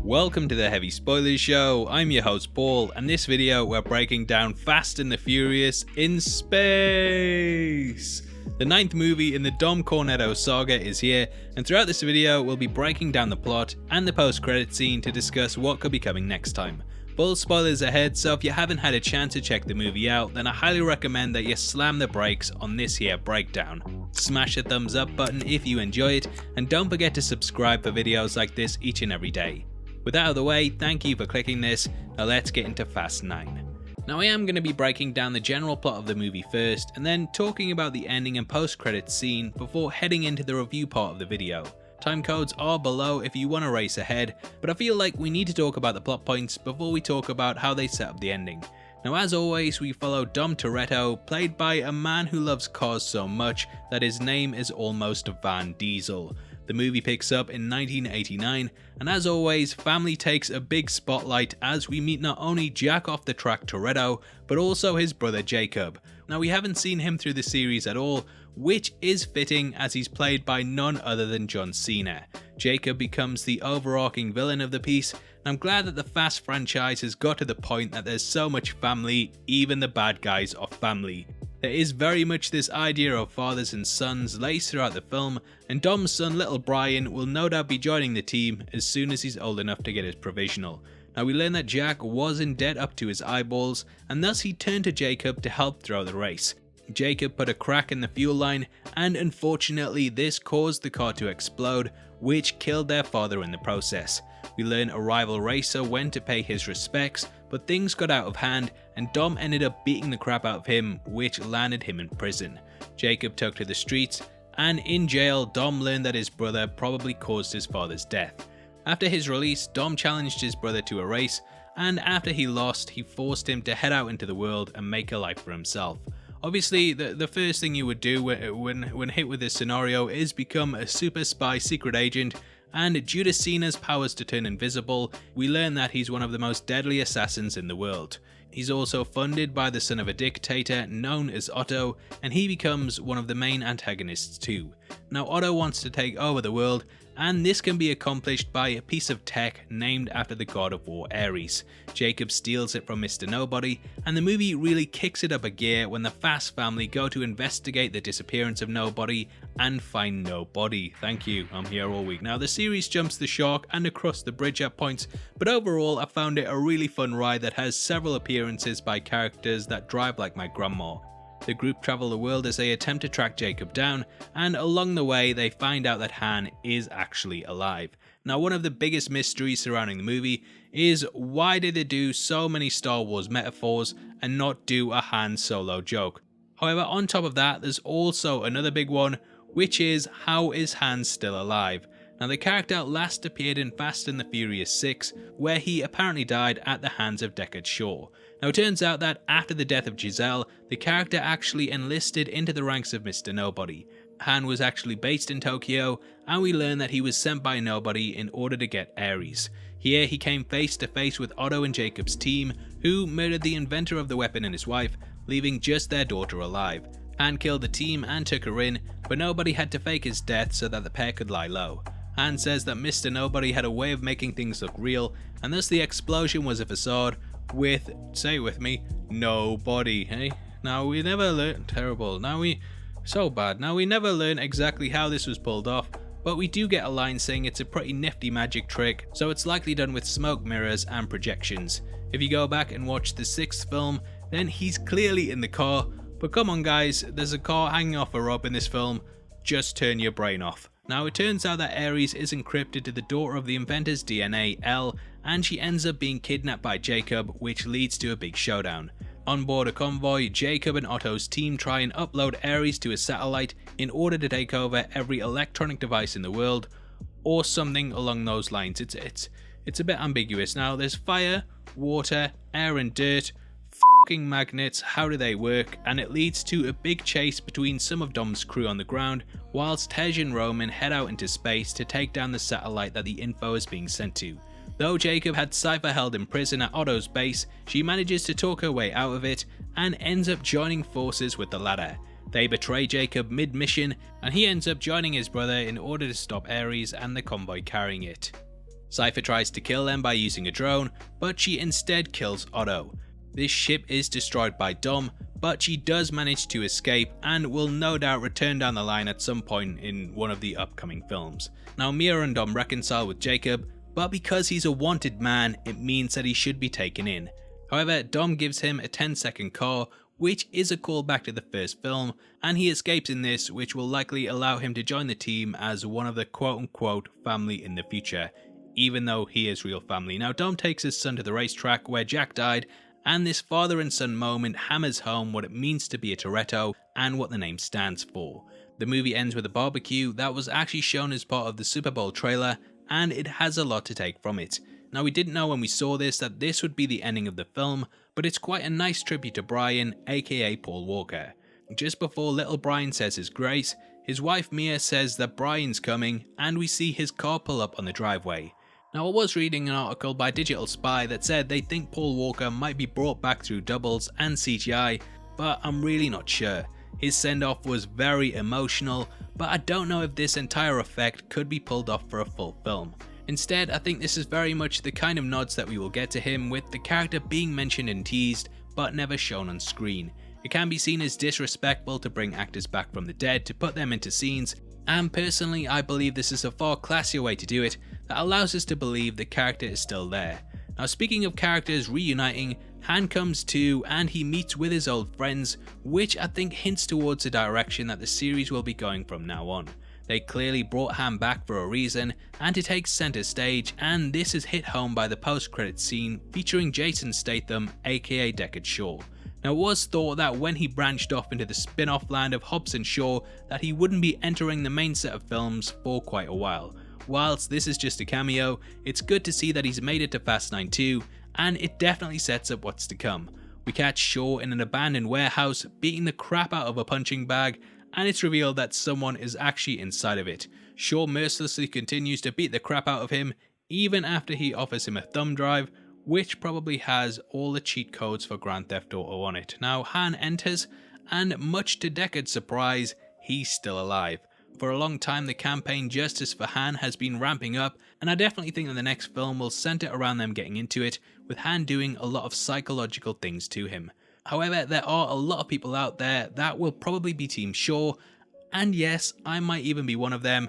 Welcome to the Heavy Spoilers Show. I'm your host Paul, and this video we're breaking down Fast and the Furious in space. The 9th movie in the Dom Torretto saga is here, and throughout this video we'll be breaking down the plot and the post-credit scene to discuss what could be coming next time. Full spoilers ahead, so if you haven't had a chance to check the movie out, then I highly recommend that you slam the brakes on this here breakdown. Smash the thumbs up button if you enjoy it, and don't forget to subscribe for videos like this each and every day. With that out of the way, thank you for clicking this. Now let's get into Fast 9. Now I am going to be breaking down the general plot of the movie first, and then talking about the ending and post-credits scene before heading into the review part of the video. Time codes are below if you want to race ahead, but I feel like we need to talk about the plot points before we talk about how they set up the ending. Now as always, we follow Dom Torretto, played by a man who loves cars so much that his name is almost Van Diesel. The movie picks up in 1989, and as always, family takes a big spotlight as we meet not only Jack off the track Torretto, but also his brother Jakob. Now we haven't seen him through the series at all, which is fitting as he's played by none other than John Cena. Jakob becomes the overarching villain of the piece, and I'm glad that the Fast franchise has got to the point that there's so much family, even the bad guys are family. There is very much this idea of fathers and sons laced throughout the film, and Dom's son little Brian will no doubt be joining the team as soon as he's old enough to get his provisional. Now we learn that Jack was in debt up to his eyeballs, and thus he turned to Jakob to help throw the race. Jakob put a crack in the fuel line, and unfortunately this caused the car to explode, which killed their father in the process. We learn a rival racer went to pay his respects, but things got out of hand and Dom ended up beating the crap out of him, which landed him in prison. Jakob took to the streets, and in jail Dom learned that his brother probably caused his father's death. After his release, Dom challenged his brother to a race, and after he lost, he forced him to head out into the world and make a life for himself. Obviously, the first thing you would do when hit with this scenario is become a super spy secret agent, and due to Cena's powers to turn invisible, we learn that he's one of the most deadly assassins in the world. He's also funded by the son of a dictator known as Otto, and he becomes one of the main antagonists too. Now Otto wants to take over the world, and this can be accomplished by a piece of tech named after the god of war Ares. Jakob steals it from Mr. Nobody, and the movie really kicks it up a gear when the Fast family go to investigate the disappearance of Nobody and find Nobody. Thank you, I'm here all week. Now the series jumps the shark and across the bridge at points, but overall I found it a really fun ride that has several appearances by characters that drive like my grandma. The group travel the world as they attempt to track Jakob down, and along the way they find out that Han is actually alive. Now one of the biggest mysteries surrounding the movie is why did they do so many Star Wars metaphors and not do a Han Solo joke? However, on top of that there's also another big one, which is how is Han still alive? Now the character last appeared in Fast and the Furious 6, where he apparently died at the hands of Deckard Shaw. Now it turns out that after the death of Giselle, the character actually enlisted into the ranks of Mr. Nobody. Han was actually based in Tokyo, and we learn that he was sent by Nobody in order to get Ares. Here he came face to face with Otto and Jakob's team, who murdered the inventor of the weapon and his wife, leaving just their daughter alive. Han killed the team and took her in, but Nobody had to fake his death so that the pair could lie low. Han says that Mr. Nobody had a way of making things look real, and thus the explosion was a facade with, say it with me, nobody, hey? Now we never learn, terrible, so bad. Now we never learn exactly how this was pulled off, but we do get a line saying it's a pretty nifty magic trick, so it's likely done with smoke mirrors and projections. If you go back and watch the 6th film, then he's clearly in the car, but come on guys, there's a car hanging off a rope in this film, just turn your brain off. Now it turns out that Ares is encrypted to the daughter of the inventor's DNA, Elle, and she ends up being kidnapped by Jakob, which leads to a big showdown. On board a convoy, Jakob and Otto's team try and upload Ares to a satellite in order to take over every electronic device in the world, or something along those lines. It's a bit ambiguous. Now there's fire, water, air and dirt. Fucking magnets, how do they work? And it leads to a big chase between some of Dom's crew on the ground, whilst Tej and Roman head out into space to take down the satellite that the info is being sent to. Though Jakob had Cypher held in prison at Otto's base, she manages to talk her way out of it and ends up joining forces with the latter. They betray Jakob mid-mission, and he ends up joining his brother in order to stop Ares and the convoy carrying it. Cypher tries to kill them by using a drone, but she instead kills Otto. This ship is destroyed by Dom, but she does manage to escape and will no doubt return down the line at some point in one of the upcoming films. Now Mia and Dom reconcile with Jakob, but because he's a wanted man, it means that he should be taken in. However, Dom gives him a 10-second call, which is a callback to the first film, and he escapes in this, which will likely allow him to join the team as one of the quote-unquote family in the future, even though he is real family. Now Dom takes his son to the racetrack where Jack died, and this father and son moment hammers home what it means to be a Torretto and what the name stands for. The movie ends with a barbecue that was actually shown as part of the Super Bowl trailer, and it has a lot to take from it. Now we didn't know when we saw this that this would be the ending of the film, but it's quite a nice tribute to Brian, aka Paul Walker. Just before little Brian says his grace, his wife Mia says that Brian's coming, and we see his car pull up on the driveway. Now I was reading an article by Digital Spy that said they think Paul Walker might be brought back through doubles and CGI, but I'm really not sure. His send-off was very emotional, but I don't know if this entire effect could be pulled off for a full film. Instead, I think this is very much the kind of nods that we will get to him, with the character being mentioned and teased, but never shown on screen. It can be seen as disrespectful to bring actors back from the dead to put them into scenes, and personally I believe this is a far classier way to do it that allows us to believe the character is still there. Now speaking of characters reuniting, Han comes to and he meets with his old friends, which I think hints towards the direction that the series will be going from now on. They clearly brought Han back for a reason and to take center stage, and this is hit home by the post-credits scene featuring Jason Statham, aka Deckard Shaw. Now it was thought that when he branched off into the spin-off land of Hobbs and Shaw that he wouldn't be entering the main set of films for quite a while. Whilst this is just a cameo, it's good to see that he's made it to Fast 9 too, and it definitely sets up what's to come. We catch Shaw in an abandoned warehouse beating the crap out of a punching bag, and it's revealed that someone is actually inside of it. Shaw mercilessly continues to beat the crap out of him, even after he offers him a thumb drive, which probably has all the cheat codes for Grand Theft Auto on it. Now Han enters, and much to Deckard's surprise, he's still alive. For a long time the campaign justice for Han has been ramping up, and I definitely think that the next film will centre around them getting into it, with Han doing a lot of psychological things to him. However, there are a lot of people out there that will probably be Team Shaw, and yes, I might even be one of them.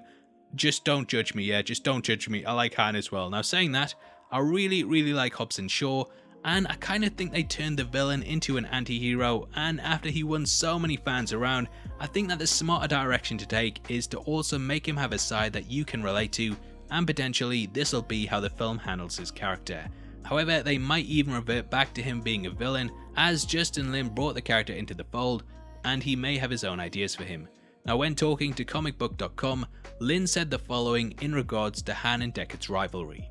Just don't judge me, yeah, just don't judge me. I like Han as well. Now saying that, I really like Hobbs and Shaw, and I kind of think they turned the villain into an anti-hero, and after he won so many fans around, I think that the smarter direction to take is to also make him have a side that you can relate to, and potentially this'll be how the film handles his character. However, they might even revert back to him being a villain, as Justin Lin brought the character into the fold, and he may have his own ideas for him. Now when talking to comicbook.com, Lin said the following in regards to Han and Deckard's rivalry.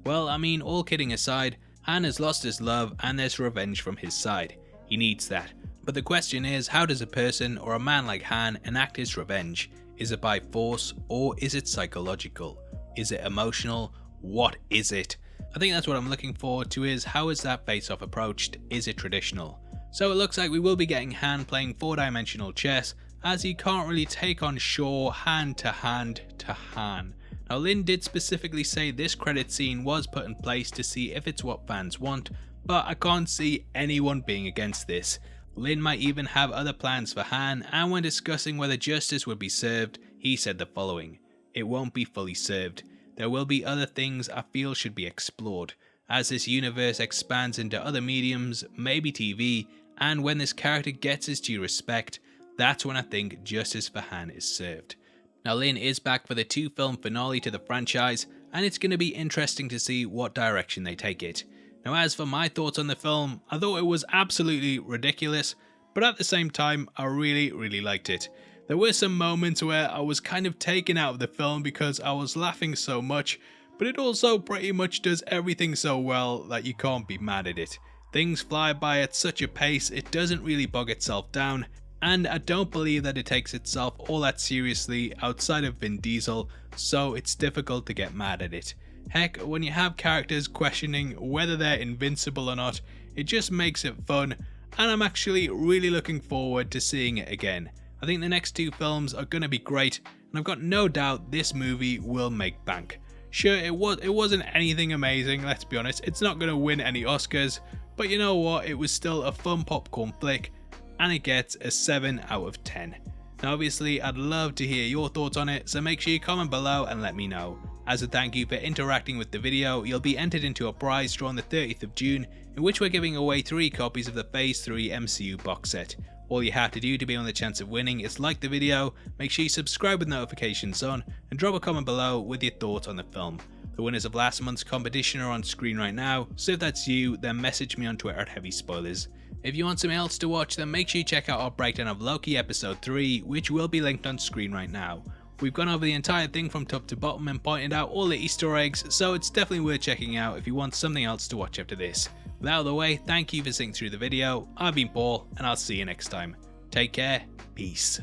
Well, I mean, all kidding aside, Han has lost his love and there's revenge from his side. He needs that. But the question is, how does a person or a man like Han enact his revenge? Is it by force or is it psychological? Is it emotional? What is it? I think that's what I'm looking forward to, is how is that face-off approached? Is it traditional? So it looks like we will be getting Han playing 4-dimensional chess, as he can't really take on Shaw hand to hand to Han. Now Lin did specifically say this credit scene was put in place to see if it's what fans want, but I can't see anyone being against this. Lin might even have other plans for Han, and when discussing whether justice would be served, he said the following: "It won't be fully served. There will be other things I feel should be explored. As this universe expands into other mediums, maybe TV, and when this character gets his due respect, that's when I think justice for Han is served." Now Lin is back for the 2-film finale to the franchise, and it's going to be interesting to see what direction they take it. Now as for my thoughts on the film, I thought it was absolutely ridiculous, but at the same time I really liked it. There were some moments where I was kind of taken out of the film because I was laughing so much, but it also pretty much does everything so well that you can't be mad at it. Things fly by at such a pace it doesn't really bog itself down, and I don't believe that it takes itself all that seriously outside of Vin Diesel, so it's difficult to get mad at it. Heck, when you have characters questioning whether they're invincible or not, it just makes it fun, and I'm actually really looking forward to seeing it again. I think the next 2 films are going to be great, and I've got no doubt this movie will make bank. Sure, it wasn't anything amazing, let's be honest. It's not going to win any Oscars, but you know what, it was still a fun popcorn flick, and it gets a 7 out of 10. Now obviously I'd love to hear your thoughts on it, so make sure you comment below and let me know. As a thank you for interacting with the video, you'll be entered into a prize draw on the 30th of June, in which we're giving away 3 copies of the Phase 3 MCU box set. All you have to do to be on the chance of winning is like the video, make sure you subscribe with notifications on, and drop a comment below with your thoughts on the film. The winners of last month's competition are on screen right now, so if that's you, then message me on Twitter at Heavy Spoilers. If you want something else to watch, then make sure you check out our breakdown of Loki episode 3, which will be linked on screen right now. We've gone over the entire thing from top to bottom and pointed out all the Easter eggs, so it's definitely worth checking out if you want something else to watch after this. With that out of the way, thank you for sitting through the video. I've been Paul, and I'll see you next time. Take care, peace.